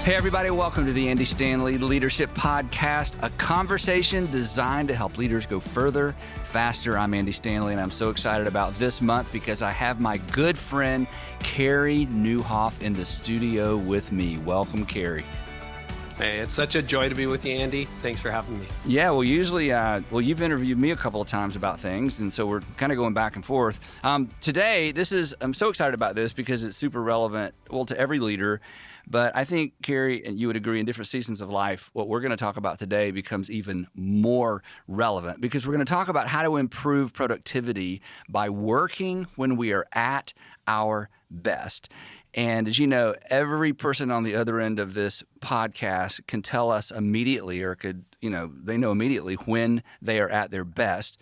Hey, everybody, welcome to the Andy Stanley Leadership Podcast, a conversation designed to help leaders go further, faster. I'm Andy Stanley, and I'm so excited about this month because I have my good friend, Carey Nieuwhof, in the studio with me. Welcome, Carey. Hey, it's such a joy to be with you, Andy. Thanks for having me. Yeah, well, usually, you've interviewed me a couple of times about things, and so we're kind of going back and forth. Today, I'm so excited about this because it's super relevant, to every leader. But I think, Carey, and you would agree, in different seasons of life, what we're going to talk about today becomes even more relevant because we're going to talk about how to improve productivity by working when we are at our best. And as you know, every person on the other end of this podcast can tell us immediately, or they know immediately when they are at their best.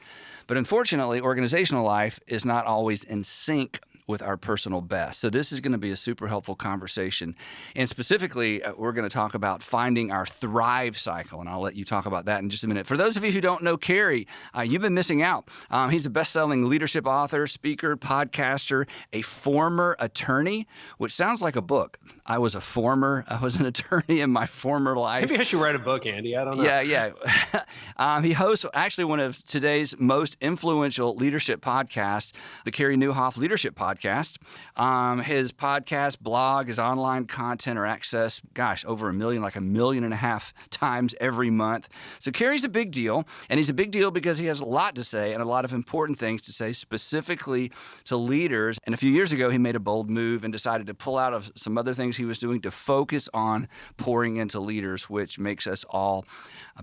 But unfortunately, organizational life is not always in sync with our personal best. So this is going to be a super helpful conversation. And specifically, we're going to talk about finding our Thrive cycle, and I'll let you talk about that in just a minute. For those of you who don't know Carey, you've been missing out. He's a best-selling leadership author, speaker, podcaster, a former attorney, which sounds like a book. I was an attorney in my former life. Maybe I should write a book, Andy. I don't know. Yeah. He hosts actually one of today's most influential leadership podcasts, the Carey Nieuwhof Leadership Podcast. His podcast, blog, his online content are accessed, over 1 million, like 1.5 million times every month. So Carey's a big deal, and he's a big deal because he has a lot to say and a lot of important things to say specifically to leaders. And a few years ago, he made a bold move and decided to pull out of some other things he was doing to focus on pouring into leaders, which makes us all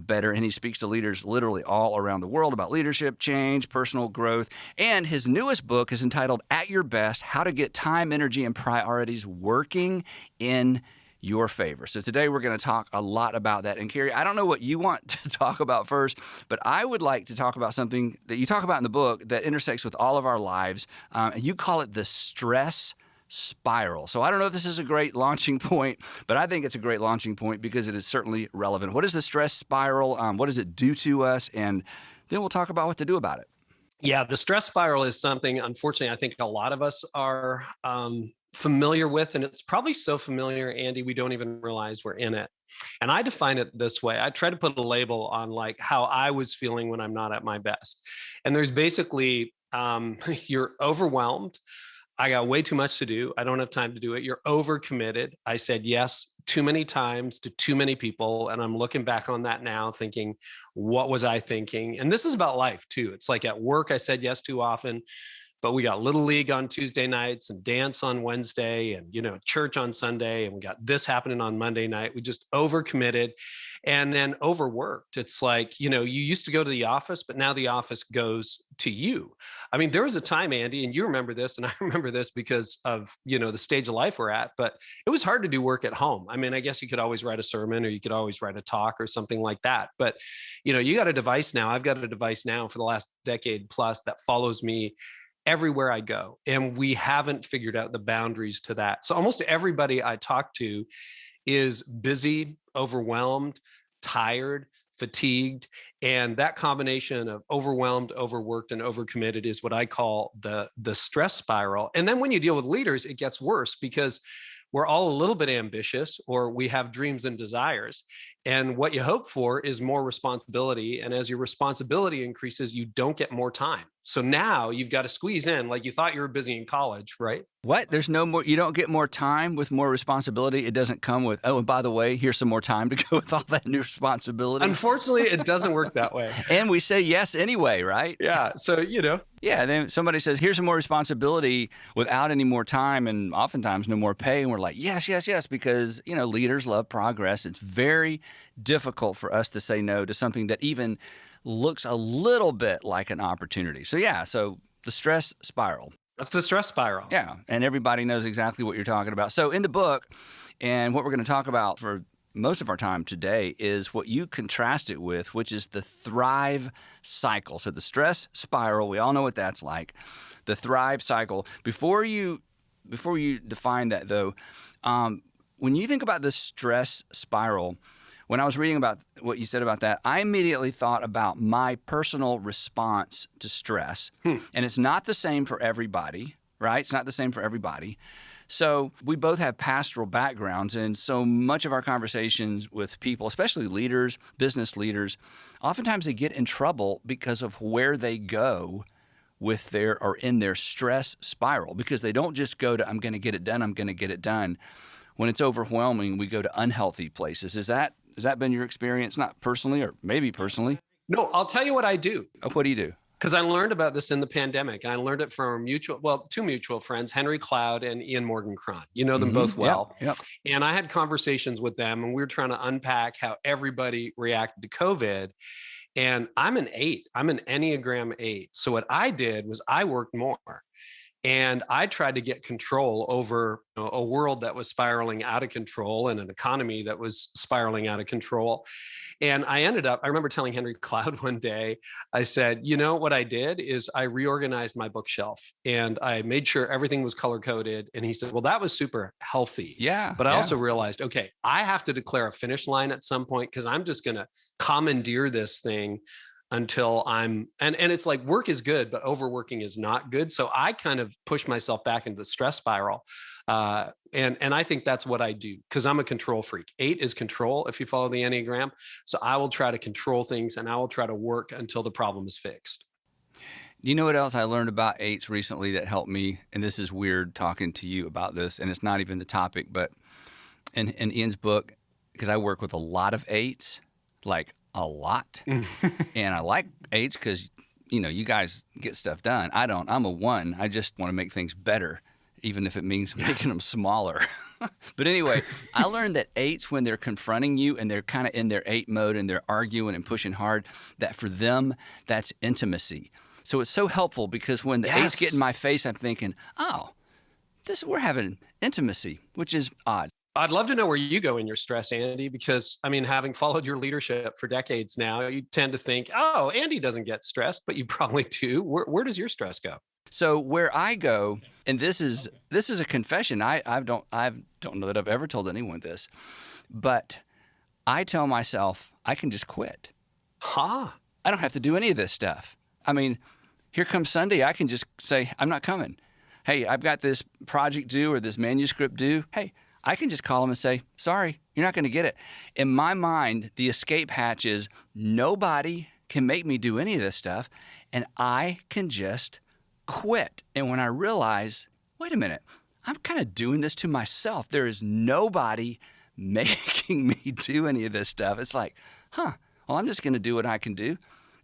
better. And he speaks to leaders literally all around the world about leadership, change, personal growth. And his newest book is entitled At Your Best: How to Get Time, Energy, and Priorities Working in Your Favor. So today we're going to talk a lot about that. And Carey, I don't know what you want to talk about first, but I would like to talk about something that you talk about in the book that intersects with all of our lives. And you call it the stress spiral. So I don't know if this is a great launching point, but I think it's a great launching point because it is certainly relevant. What is the stress spiral? What does it do to us? And then we'll talk about what to do about it. Yeah, the stress spiral is something, unfortunately, I think a lot of us are familiar with, and it's probably so familiar, Andy, we don't even realize we're in it. And I define it this way. I try to put a label on like how I was feeling when I'm not at my best. And there's basically, you're overwhelmed. I got way too much to do. I don't have time to do it. You're overcommitted. I said yes too many times to too many people. And I'm looking back on that now thinking, what was I thinking? And this is about life too. It's like at work, I said yes too often, but we got Little League on Tuesday nights and dance on Wednesday and, church on Sunday. And we got this happening on Monday night. We just overcommitted and then overworked. It's like, you used to go to the office, but now the office goes to you. I mean, there was a time, Andy, and you remember this, and I remember this because of, the stage of life we're at, but it was hard to do work at home. I mean, I guess you could always write a sermon or you could always write a talk or something like that. But, you got a device now. I've got a device now for the last decade plus that follows me everywhere I go. And we haven't figured out the boundaries to that. So almost everybody I talk to is busy, overwhelmed, tired, fatigued. And that combination of overwhelmed, overworked, and overcommitted is what I call the stress spiral. And then when you deal with leaders, it gets worse because we're all a little bit ambitious, or we have dreams and desires. And what you hope for is more responsibility. And as your responsibility increases, you don't get more time. So now you've got to squeeze in, like you thought you were busy in college, right? What? There's no more, you don't get more time with more responsibility? It doesn't come with, and by the way, here's some more time to go with all that new responsibility. Unfortunately, it doesn't work that way. And we say yes anyway, right? Yeah. So, Yeah, then somebody says, here's some more responsibility without any more time and oftentimes no more pay. And we're like, yes, because, leaders love progress. It's very difficult for us to say no to something that even looks a little bit like an opportunity. So the stress spiral. That's the stress spiral. Yeah, and everybody knows exactly what you're talking about. So in the book, and what we're going to talk about for most of our time today is what you contrast it with, which is the Thrive cycle. So the stress spiral, we all know what that's like. The Thrive cycle. Before you define that, though, when you think about the stress spiral, when I was reading about what you said about that, I immediately thought about my personal response to stress. And it's not the same for everybody, right? It's not the same for everybody. So we both have pastoral backgrounds, and so much of our conversations with people, especially leaders, business leaders, oftentimes they get in trouble because of where they go with their or in their stress spiral, because they don't just go to I'm going to get it done, I'm going to get it done. When it's overwhelming, we go to unhealthy places. Has that been your experience? Not personally, or maybe personally? No, I'll tell you what I do. What do you do? Because I learned about this in the pandemic. I learned it from two mutual friends, Henry Cloud and Ian Morgan Cron. You know them both well. Yep. And I had conversations with them, and we were trying to unpack how everybody reacted to COVID. And I'm an 8. I'm an Enneagram 8. So what I did was I worked more. And I tried to get control over a world that was spiraling out of control and an economy that was spiraling out of control. And I remember telling Henry Cloud one day, I said, what I did is I reorganized my bookshelf and I made sure everything was color coded. And he said, well, that was super healthy. Yeah. But I also realized, okay, I have to declare a finish line at some point because I'm just going to commandeer this thing until and it's like work is good, but overworking is not good. So I kind of push myself back into the stress spiral. And I think that's what I do because I'm a control freak. 8 is control if you follow the Enneagram. So I will try to control things and I will try to work until the problem is fixed. You know what else I learned about 8s recently that helped me? And this is weird talking to you about this, and it's not even the topic, but in Ian's book, because I work with a lot of 8s, like a lot. And I like 8s because, you guys get stuff done. I don't. I'm a 1. I just want to make things better, even if it means making them smaller. But anyway, I learned that 8s, when they're confronting you and they're kind of in their 8 mode and they're arguing and pushing hard, that for them, that's intimacy. So it's so helpful because when the 8s get in my face, I'm thinking, oh, we're having intimacy, which is odd. I'd love to know where you go in your stress, Andy, because having followed your leadership for decades now, you tend to think, oh, Andy doesn't get stressed, but you probably do. Where does your stress go? So where I go, and this is a confession. I don't know that I've ever told anyone this, but I tell myself I can just quit. I don't have to do any of this stuff. Here comes Sunday. I can just say, I'm not coming. Hey, I've got this project due or this manuscript due. Hey, I can just call them and say, sorry, you're not going to get it. In my mind, the escape hatch is nobody can make me do any of this stuff, and I can just quit. And when I realize, wait a minute, I'm kind of doing this to myself. There is nobody making me do any of this stuff. It's like, well, I'm just going to do what I can do.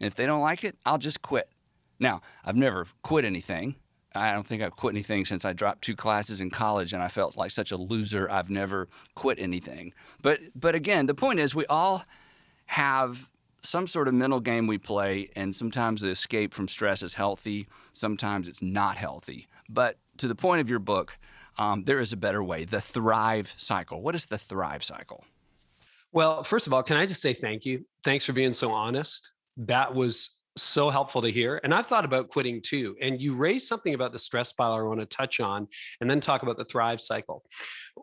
And if they don't like it, I'll just quit. Now, I've never quit anything. I don't think I've quit anything since I dropped 2 classes in college and I felt like such a loser. I've never quit anything. But again, the point is we all have some sort of mental game we play, and sometimes the escape from stress is healthy. Sometimes it's not healthy. But to the point of your book, there is a better way, the Thrive Cycle. What is the Thrive Cycle? Well, first of all, can I just say thank you? Thanks for being so honest. That was so helpful to hear. And I've thought about quitting too. And you raised something about the stress spiral I want to touch on and then talk about the Thrive Cycle.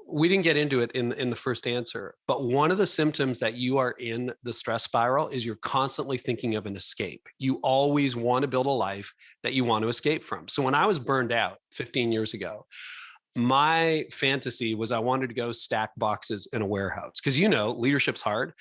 We didn't get into it in the first answer, but one of the symptoms that you are in the stress spiral is you're constantly thinking of an escape. You always want to build a life that you want to escape from. So when I was burned out 15 years ago, my fantasy was I wanted to go stack boxes in a warehouse because, leadership's hard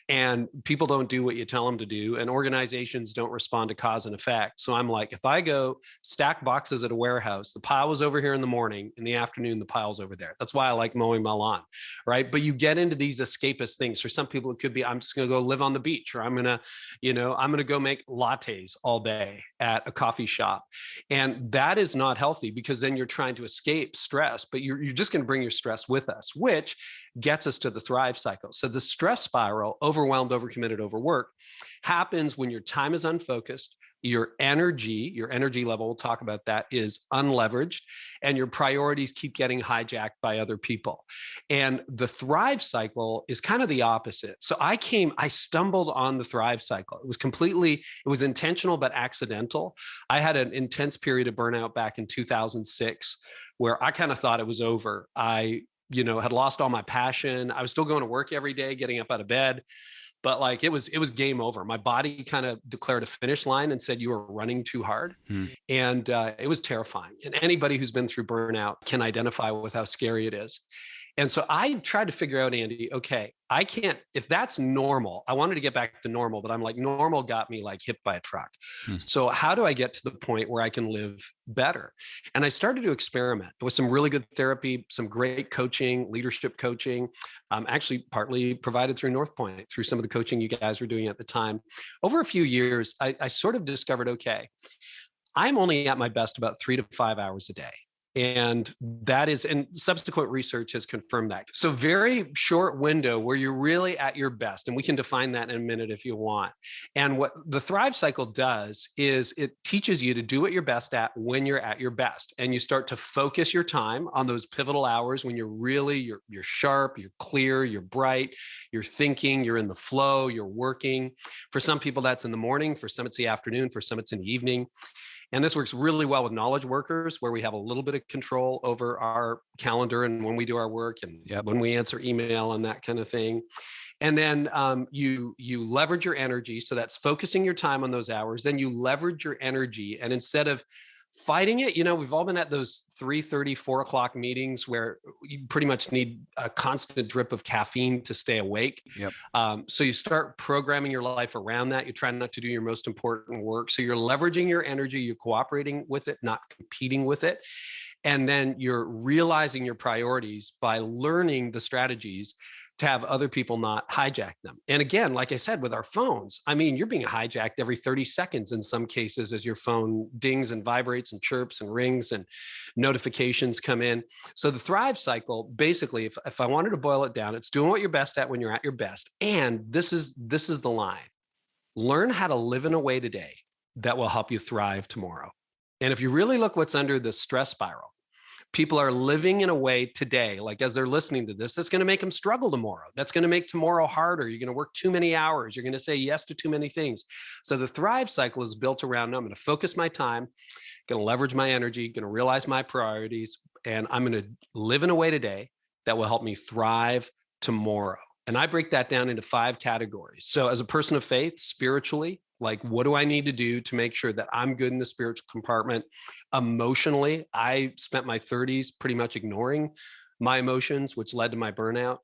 and people don't do what you tell them to do and organizations don't respond to cause and effect. So I'm like, if I go stack boxes at a warehouse, the pile was over here in the morning, in the afternoon, the pile's over there. That's why I like mowing my lawn, right? But you get into these escapist things. For some people, it could be, I'm just going to go live on the beach, or I'm going to go make lattes all day at a coffee shop. And that is not healthy because then you're trying to escape stress, but you're just going to bring your stress with us, which gets us to the Thrive Cycle. So the stress spiral, overwhelmed, overcommitted, overworked, happens when your time is unfocused, your energy level, we'll talk about that, is unleveraged, and your priorities keep getting hijacked by other people. And the Thrive Cycle is kind of the opposite. So I stumbled on the Thrive Cycle. It was intentional, but accidental. I had an intense period of burnout back in 2006 where I kind of thought it was over. I had lost all my passion. I was still going to work every day, getting up out of bed. but like it was game over. My body kind of declared a finish line and said, you are running too hard. And it was terrifying. And anybody who's been through burnout can identify with how scary it is. And so I tried to figure out, Andy, okay, I can't, if that's normal, I wanted to get back to normal, but I'm like, normal got me like hit by a truck. So how do I get to the point where I can live better? And I started to experiment with some really good therapy, some great coaching, leadership coaching, actually partly provided through North Point, through some of the coaching you guys were doing at the time. Over a few years, I sort of discovered, okay, I'm only at my best about 3 to 5 hours a day. And that is, and subsequent research has confirmed that. So very short window where you're really at your best. And we can define that in a minute if you want. And what the Thrive Cycle does is it teaches you to do what you're best at when you're at your best. And you start to focus your time on those pivotal hours when you're really, you're sharp, you're clear, you're bright, you're thinking, you're in the flow, you're working. For some people, that's in the morning. For some, it's the afternoon. For some, it's in the evening. And this works really well with knowledge workers, where we have a little bit of control over our calendar and when we do our work and when we answer email and that kind of thing. And then you leverage your energy. So that's focusing your time on those hours. Then you leverage your energy. And instead of fighting it, we've all been at those 3:30, 4 o'clock meetings where you pretty much need a constant drip of caffeine to stay awake. So you start programming your life around that. You try not to do your most important work. So you're leveraging your energy, you're cooperating with it, not competing with it. And then you're realizing your priorities by learning the strategies to have other people not hijack them. And again, like I said, with our phones, I mean, you're being hijacked every 30 seconds in some cases as your phone dings and vibrates and chirps and rings and notifications come in. So the Thrive Cycle, basically, if I wanted to boil it down, it's doing what you're best at when you're at your best. And this is the line. Learn how to live in a way today that will help you thrive tomorrow. And if you really look what's under the stress spiral, people are living in a way today, like as they're listening to this, that's going to make them struggle tomorrow. That's going to make tomorrow harder. You're going to work too many hours. You're going to say yes to too many things. So the Thrive Cycle is built around, I'm going to focus my time, going to leverage my energy, going to realize my priorities, and I'm going to live in a way today that will help me thrive tomorrow. And I break that down into 5 categories. So as a person of faith, spiritually, like, what do I need to do to make sure that I'm good in the spiritual compartment? Emotionally, I spent my 30s pretty much ignoring my emotions, which led to my burnout.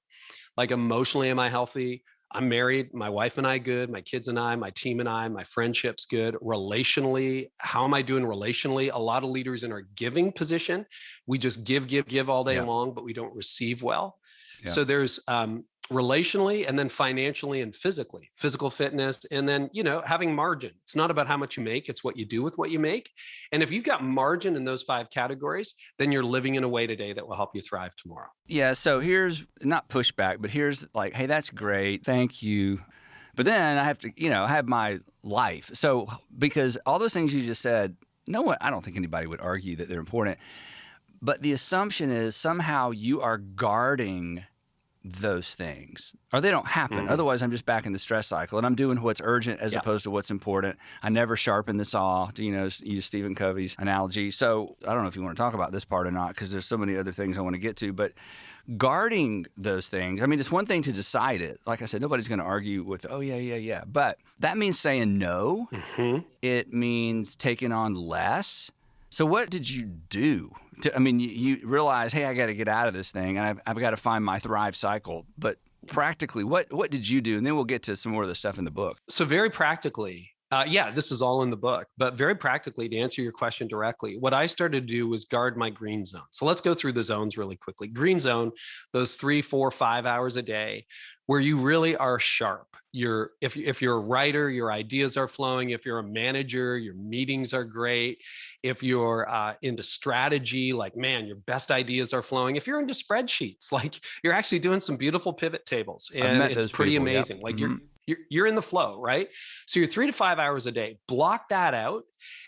Like, emotionally, am I healthy? I'm married, my wife and I good, my kids and I, my team and I, my friendships good. Relationally, how am I doing relationally? A lot of leaders in our giving position, we just give all day long, but we don't receive well. So there's relationally, and then financially and physically, physical fitness, and then, having margin. It's not about how much you make, it's what you do with what you make. And if you've got margin in those 5 categories, then you're living in a way today that will help you thrive tomorrow. Yeah. So here's not pushback, but here's like, hey, that's great. Thank you. But then I have to, I have my life. So because all those things you just said, I don't think anybody would argue that they're important. But the assumption is somehow you are guarding those things, or they don't happen. Otherwise, I'm just back in the stress cycle, and I'm doing what's urgent as opposed to what's important. I never sharpen the saw, to use Stephen Covey's analogy. So I don't know if you want to talk about this part or not, because there's so many other things I want to get to. But guarding those things, I mean, it's one thing to decide it. Like I said, nobody's going to argue with, oh, yeah. But that means saying no. It means taking on less. So what did you do? You realize, hey, I got to get out of this thing, and I've got to find my Thrive Cycle. But practically, what did you do? And then we'll get to some more of the stuff in the book. So very practically, this is all in the book, but very practically, to answer your question directly, what I started to do was guard my green zone. So let's go through the zones really quickly. Green zone, those 3, 4, 5 hours a day where you really are sharp. If you're a writer, your ideas are flowing. If you're a manager, your meetings are great. If you're into strategy, like, man, your best ideas are flowing. If you're into spreadsheets, like, you're actually doing some beautiful pivot tables, and it's pretty amazing. Like, you're in the flow, right? So you're 3 to 5 hours a day. Block that out,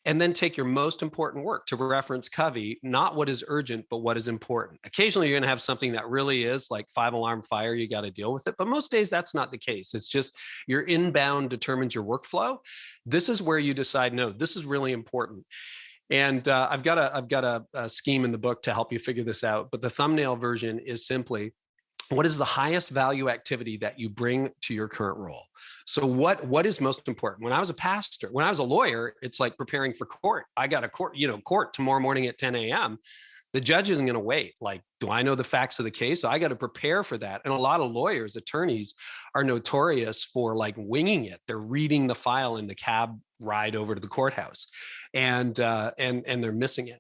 and then take your most important work, to reference Covey, not what is urgent, but what is important. Occasionally, you're going to have something that really is like 5-alarm fire. You got to deal with it. But most days, that's not the case. It's just your inbound determines your workflow. This is where you decide, no, this is really important. And I've got a scheme in the book to help you figure this out. But the thumbnail version is simply, What is the highest value activity that you bring to your current role? So what is most important? When I was a pastor, when I was a lawyer, it's like preparing for court. I got a court tomorrow morning at 10 a.m. The judge isn't going to wait. Like, do I know the facts of the case? So I got to prepare for that. And a lot of lawyers, attorneys are notorious for like winging it. They're reading the file in the cab ride over to the courthouse, and they're missing it.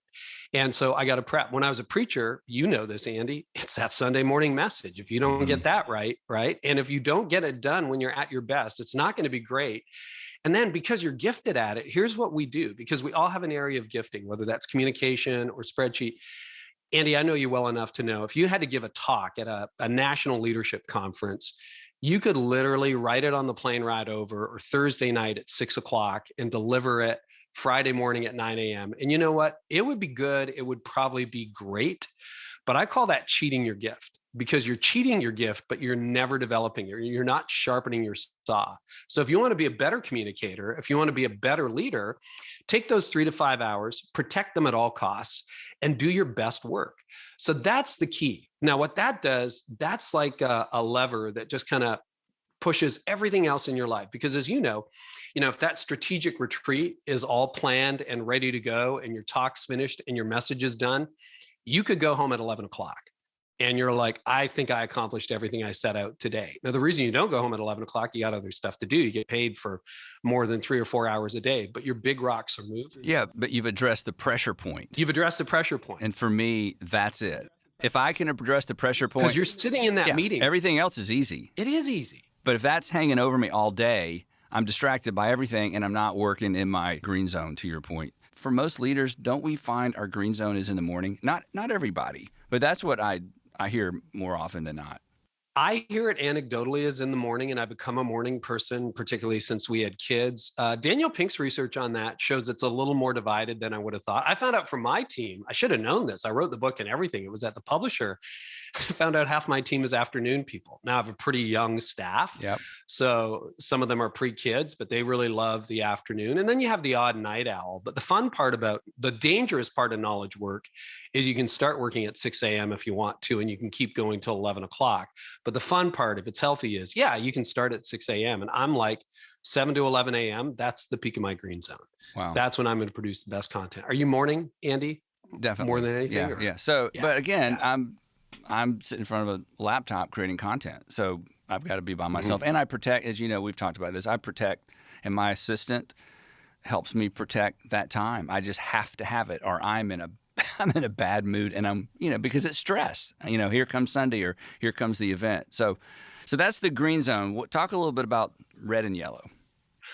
And so I got to prep. When I was a preacher, you know this, Andy, it's that Sunday morning message. If you don't get that right, and if you don't get it done when you're at your best, it's not going to be great. And then because you're gifted at it, here's what we do, because we all have an area of gifting, whether that's communication or spreadsheet. Andy, I know you well enough to know if you had to give a talk at a national leadership conference, you could literally write it on the plane ride over or Thursday night at 6 o'clock and deliver it Friday morning at 9 a.m. And you know what? It would be good. It would probably be great. But I call that cheating your gift, because you're cheating your gift, but you're never developing it. You're not sharpening your saw. So if you want to be a better communicator, if you want to be a better leader, take those 3 to 5 hours, protect them at all costs, and do your best work. So that's the key. Now, what that does, that's like a lever that just kind of pushes everything else in your life. Because as you know, if that strategic retreat is all planned and ready to go, and your talk's finished and your message is done, you could go home at 11 o'clock and you're like, I think I accomplished everything I set out today. Now, the reason you don't go home at 11 o'clock, you got other stuff to do. You get paid for more than 3 or 4 hours a day, but your big rocks are moved. Yeah, but you've addressed the pressure point. You've addressed the pressure point. And for me, that's it. If I can address the pressure point. Because you're sitting in that meeting. Everything else is easy. It is easy. But if that's hanging over me all day, I'm distracted by everything and I'm not working in my green zone, to your point. For most leaders, don't we find our green zone is in the morning? Not everybody, but that's what I hear more often than not. I hear it anecdotally as in the morning, and I become a morning person, particularly since we had kids. Daniel Pink's research on that shows it's a little more divided than I would have thought. I found out from my team, I should have known this. I wrote the book and everything. It was at the publisher. I found out half my team is afternoon people. Now I have a pretty young staff. Yep. So some of them are pre-kids, but they really love the afternoon. And then you have the odd night owl. But the fun part about the dangerous part of knowledge work is you can start working at 6 a.m. if you want to, and you can keep going till 11 o'clock. But the fun part, if it's healthy, is you can start at 6 a.m. And I'm like 7 to 11 a.m. That's the peak of my green zone. Wow. That's when I'm going to produce the best content. Are you morning, Andy? Definitely. More than anything? Yeah. So, but again, I'm sitting in front of a laptop creating content. So I've got to be by myself. And I protect, as you know, we've talked about this, I protect, and my assistant helps me protect that time. I just have to have it, or I'm in a bad mood, and I'm, because it's stress. Here comes Sunday, or here comes the event. So that's the green zone. Talk a little bit about red and yellow.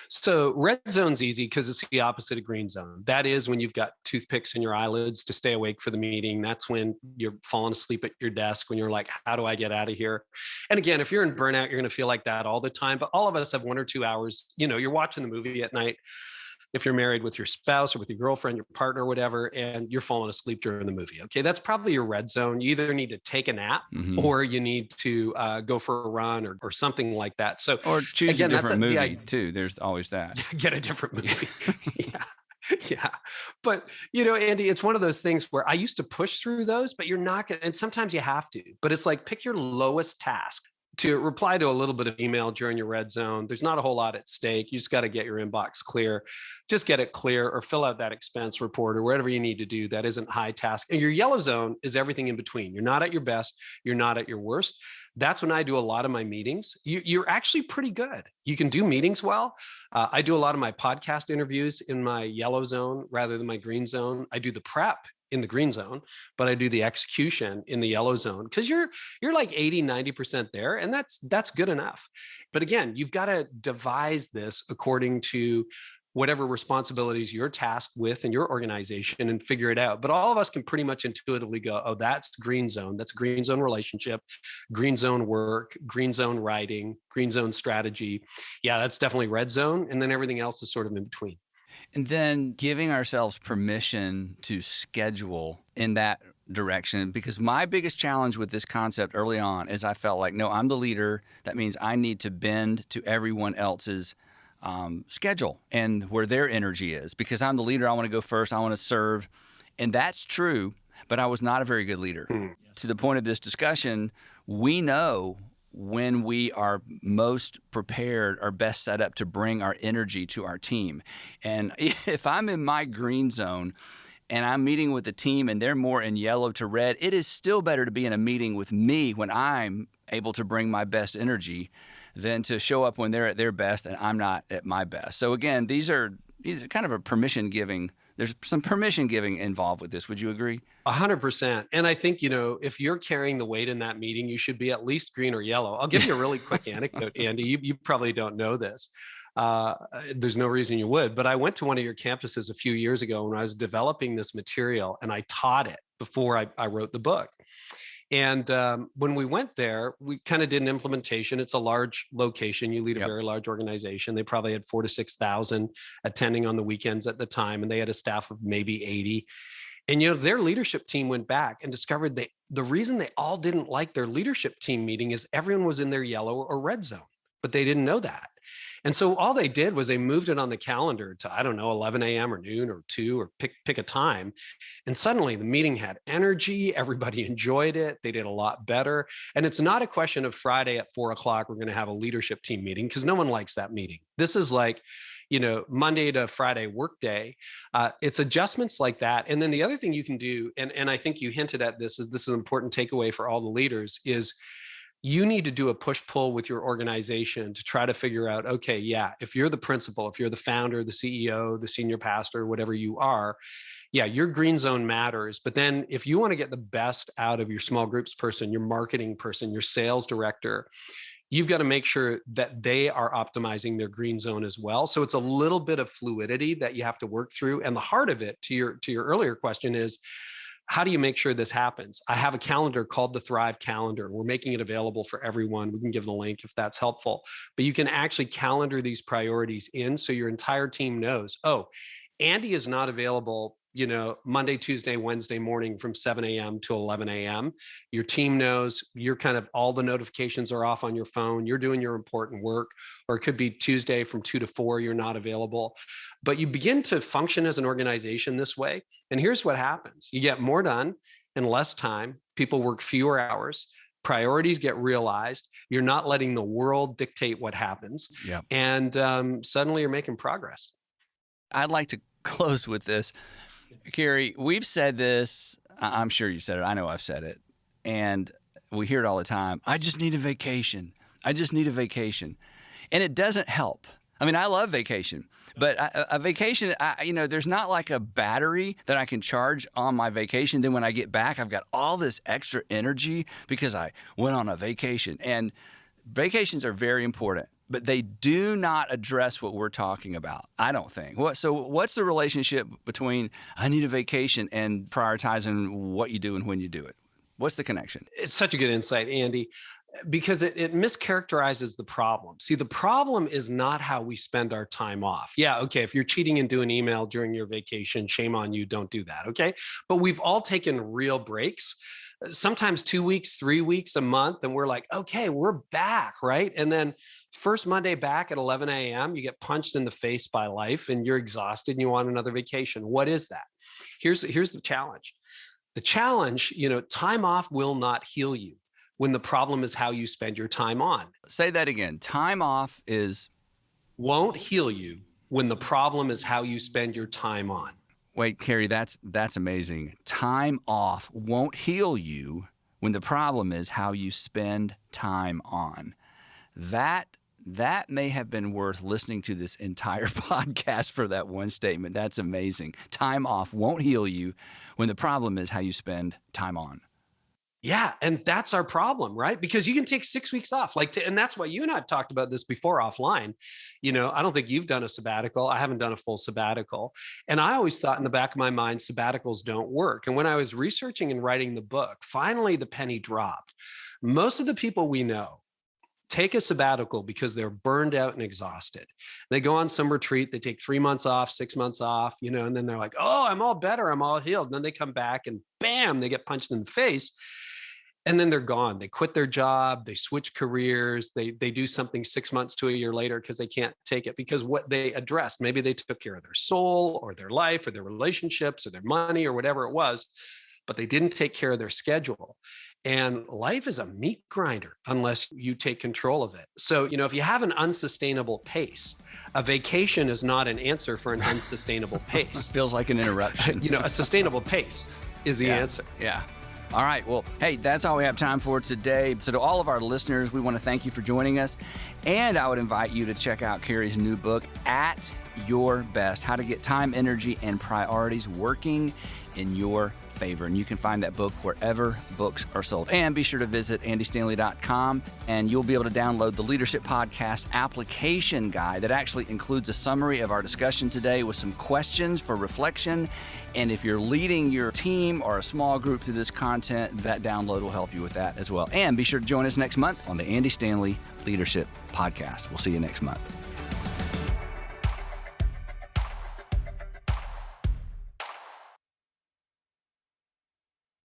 So red zone's easy because it's the opposite of green zone. That is when you've got toothpicks in your eyelids to stay awake for the meeting. That's when you're falling asleep at your desk, when you're like, how do I get out of here? And again, if you're in burnout, you're going to feel like that all the time. But all of us have 1 or 2 hours. You're watching the movie at night, if you're married with your spouse or with your girlfriend, your partner, whatever, and you're falling asleep during the movie. Okay, that's probably your red zone. You either need to take a nap or you need to go for a run or something like that. So, or choose a different movie too. There's always that. Get a different movie. Yeah. But, Andy, it's one of those things where I used to push through those, but you're not going to, and sometimes you have to, but it's like, pick your lowest task. To reply to a little bit of email during your red zone, there's not a whole lot at stake. You just got to get your inbox clear. Just get it clear, or fill out that expense report, or whatever you need to do. That isn't high task. And your yellow zone is everything in between. You're not at your best. You're not at your worst. That's when I do a lot of my meetings. You're actually pretty good. You can do meetings well. I do a lot of my podcast interviews in my yellow zone rather than my green zone. I do the prep in the green zone, but I do the execution in the yellow zone, because you're like 80-90% there, and that's good enough. But again, you've got to devise this according to whatever responsibilities you're tasked with in your organization and figure it out. But all of us can pretty much intuitively go, oh, that's green zone. That's a green zone relationship, green zone work, green zone writing, green zone strategy. Yeah, that's definitely red zone. And then everything else is sort of in between. And then giving ourselves permission to schedule in that direction, because my biggest challenge with this concept early on is I felt like, no, I'm the leader. That means I need to bend to everyone else's schedule and where their energy is. Because I'm the leader, I want to go first, I want to serve. And that's true. but I was not a very good leader. To the point of this discussion, we know when we are most prepared or best set up to bring our energy to our team. And if I'm in my green zone and I'm meeting with the team and they're more in yellow to red, it is still better to be in a meeting with me when I'm able to bring my best energy than to show up when they're at their best and I'm not at my best. So again, these are kind of a permission giving. There's some permission giving involved with this. Would you agree? 100%. And I think, if you're carrying the weight in that meeting, you should be at least green or yellow. I'll give you a really quick anecdote, Andy. You probably don't know this. There's no reason you would, but I went to one of your campuses a few years ago when I was developing this material, and I taught it before I wrote the book. And when we went there, we kind of did an implementation. It's a large location. You lead a very large organization. They probably had 4,000 to 6,000 attending on the weekends at the time, and they had a staff of maybe 80. And their leadership team went back and discovered the reason they all didn't like their leadership team meeting is everyone was in their yellow or red zone, but they didn't know that. And so all they did was they moved it on the calendar to, 11 a.m. or noon or 2 or pick a time. And suddenly the meeting had energy. Everybody enjoyed it. They did a lot better. And it's not a question of Friday at 4 o'clock, we're going to have a leadership team meeting, because no one likes that meeting. This is like, Monday to Friday workday. It's adjustments like that. And then the other thing you can do, and I think you hinted at this is an important takeaway for all the leaders, is you need to do a push-pull with your organization to try to figure out, okay, yeah, if you're the principal, if you're the founder, the CEO, the senior pastor, whatever you are, yeah, your green zone matters. But then if you want to get the best out of your small groups person, your marketing person, your sales director, you've got to make sure that they are optimizing their green zone as well. So it's a little bit of fluidity that you have to work through. And the heart of it, to your earlier question, is how do you make sure this happens? I have a calendar called the Thrive Calendar. We're making it available for everyone. We can give the link if that's helpful. But you can actually calendar these priorities in so your entire team knows, oh, Andy is not available, Monday, Tuesday, Wednesday morning from 7 a.m. to 11 a.m. Your team knows you're all the notifications are off on your phone. You're doing your important work. Or it could be Tuesday from 2 to 4, you're not available. But you begin to function as an organization this way. And here's what happens. You get more done in less time. People work fewer hours. Priorities get realized. You're not letting the world dictate what happens. Yeah. And suddenly you're making progress. I'd like to close with this. Carey, we've said this. I'm sure you've said it. I know I've said it. And we hear it all the time. I just need a vacation. I just need a vacation. And it doesn't help. I mean, I love vacation, but a vacation, there's not like a battery that I can charge on my vacation. Then when I get back, I've got all this extra energy because I went on a vacation. And vacations are very important, but they do not address what we're talking about, I don't think. So what's the relationship between I need a vacation and prioritizing what you do and when you do it? What's the connection? It's such a good insight, Andy, because it mischaracterizes the problem. See, the problem is not how we spend our time off. Yeah, okay, if you're cheating and doing email during your vacation, shame on you, don't do that, okay? But we've all taken real breaks, sometimes 2 weeks, 3 weeks, a month, and we're like, okay, we're back, right? And then first Monday back at 11 a.m., you get punched in the face by life and you're exhausted and you want another vacation. What is that? Here's the challenge. The challenge, time off will not heal you when the problem is how you spend your time on. Say that again. Time off won't heal you when the problem is how you spend your time on. Wait, Carey, that's amazing. Time off won't heal you when the problem is how you spend time on. That may have been worth listening to this entire podcast for that one statement. That's amazing. Time off won't heal you when the problem is how you spend time on. Yeah. And that's our problem, right? Because you can take 6 weeks off. And that's why you and I have talked about this before offline. I don't think you've done a sabbatical. I haven't done a full sabbatical. And I always thought in the back of my mind, sabbaticals don't work. And when I was researching and writing the book, finally the penny dropped. Most of the people we know take a sabbatical because they're burned out and exhausted. They go on some retreat, they take 3 months off, 6 months off, and then they're like, oh, I'm all better, I'm all healed. And then they come back and bam, they get punched in the face. And then they're gone. They quit their job, they switch careers, they do something 6 months to a year later because they can't take it, because what they addressed, maybe they took care of their soul or their life or their relationships or their money or whatever it was, but they didn't take care of their schedule. And life is a meat grinder unless you take control of it. So, if you have an unsustainable pace, a vacation is not an answer for an unsustainable pace. Feels like an interruption. A sustainable pace is the answer. Yeah. All right. Well, hey, that's all we have time for today. So to all of our listeners, we want to thank you for joining us. And I would invite you to check out Carey's new book, At Your Best: How to Get Time, Energy, and Priorities Working in Your Favor. And you can find that book wherever books are sold. And be sure to visit andystanley.com, and you'll be able to download the Leadership Podcast application guide that actually includes a summary of our discussion today with some questions for reflection. And if you're leading your team or a small group through this content, that download will help you with that as well. And be sure to join us next month on the Andy Stanley Leadership Podcast. We'll see you next month.